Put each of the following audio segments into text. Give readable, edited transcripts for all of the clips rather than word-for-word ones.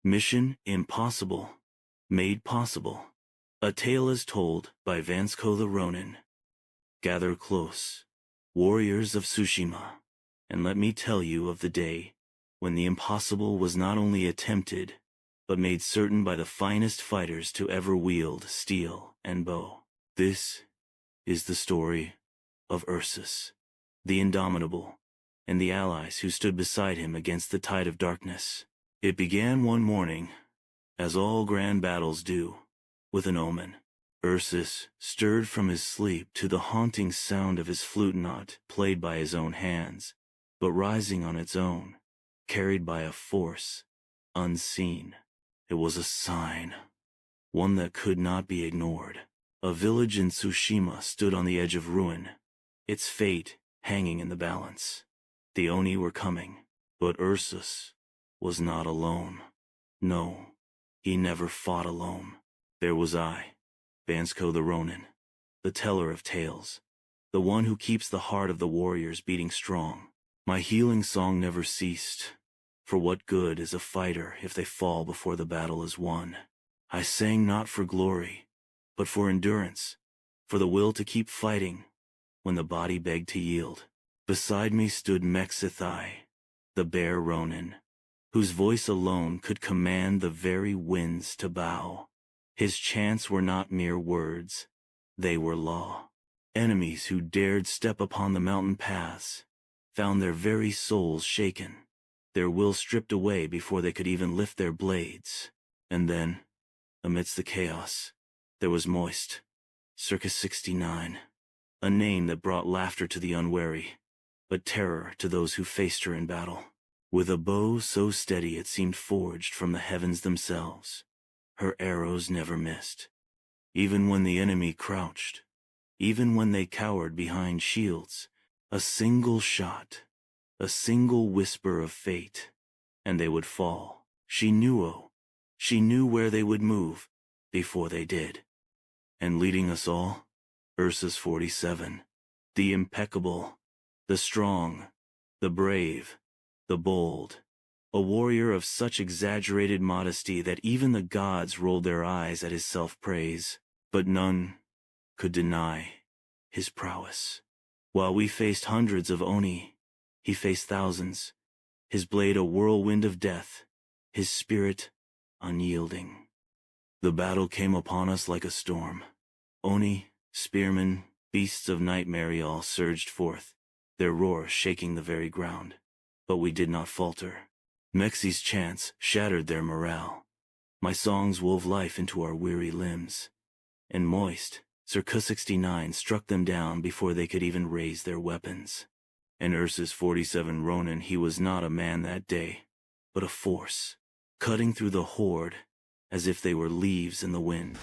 Mission Impossible, Made Possible. A tale is told by VansCo the Ronin. Gather close, warriors of Tsushima, and let me tell you of the day when the impossible was not only attempted, but made certain by the finest fighters to ever wield steel and bow. This is the story of Ursus, the indomitable, and the allies who stood beside him against the tide of darkness. It began one morning, as all grand battles do, with an omen. Ursus stirred from his sleep to the haunting sound of his flute, not played by his own hands, but rising on its own, carried by a force unseen. It was a sign, one that could not be ignored. A village in Tsushima stood on the edge of ruin, its fate hanging in the balance. The Oni were coming, but Ursus was not alone. No, he never fought alone. There was I, VansCo the Ronin, the teller of tales, the one who keeps the heart of the warriors beating strong. My healing song never ceased, for what good is a fighter if they fall before the battle is won? I sang not for glory, but for endurance, for the will to keep fighting when the body begged to yield. Beside me stood MagicLight, the bear Ronin, whose voice alone could command the very winds to bow. His chants were not mere words, they were law. Enemies who dared step upon the mountain paths found their very souls shaken, their will stripped away before they could even lift their blades. And then, amidst the chaos, there was Moist, Circus 69, a name that brought laughter to the unwary, but terror to those who faced her in battle. With a bow so steady it seemed forged from the heavens themselves, her arrows never missed. Even when the enemy crouched, even when they cowered behind shields, a single shot, a single whisper of fate, and they would fall. She knew where they would move before they did. And leading us all, Ursus 47, the impeccable, the strong, the brave, the bold, a warrior of such exaggerated modesty that even the gods rolled their eyes at his self-praise, but none could deny his prowess. While we faced hundreds of Oni, he faced thousands, his blade a whirlwind of death, his spirit unyielding. The battle came upon us like a storm. Oni, spearmen, beasts of nightmare all surged forth, their roar shaking the very ground. But we did not falter. Mexi's chants shattered their morale. My songs wove life into our weary limbs. And Moist, Circus 69 struck them down before they could even raise their weapons. And Ursus 47 Ronin, he was not a man that day, but a force, cutting through the horde as if they were leaves in the wind.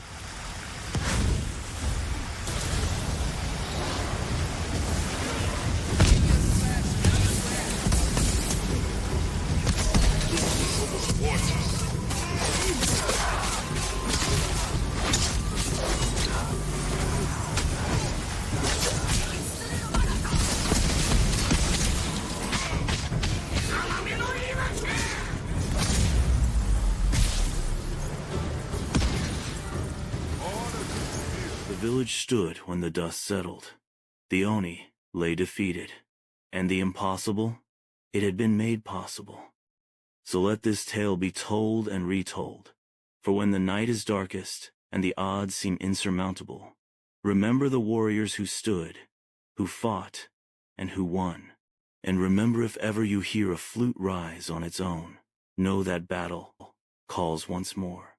The village stood when the dust settled. The Oni lay defeated, and the impossible, it had been made possible. So let this tale be told and retold, for when the night is darkest and the odds seem insurmountable, remember the warriors who stood, who fought, and who won. And remember, if ever you hear a flute rise on its own, know that battle calls once more.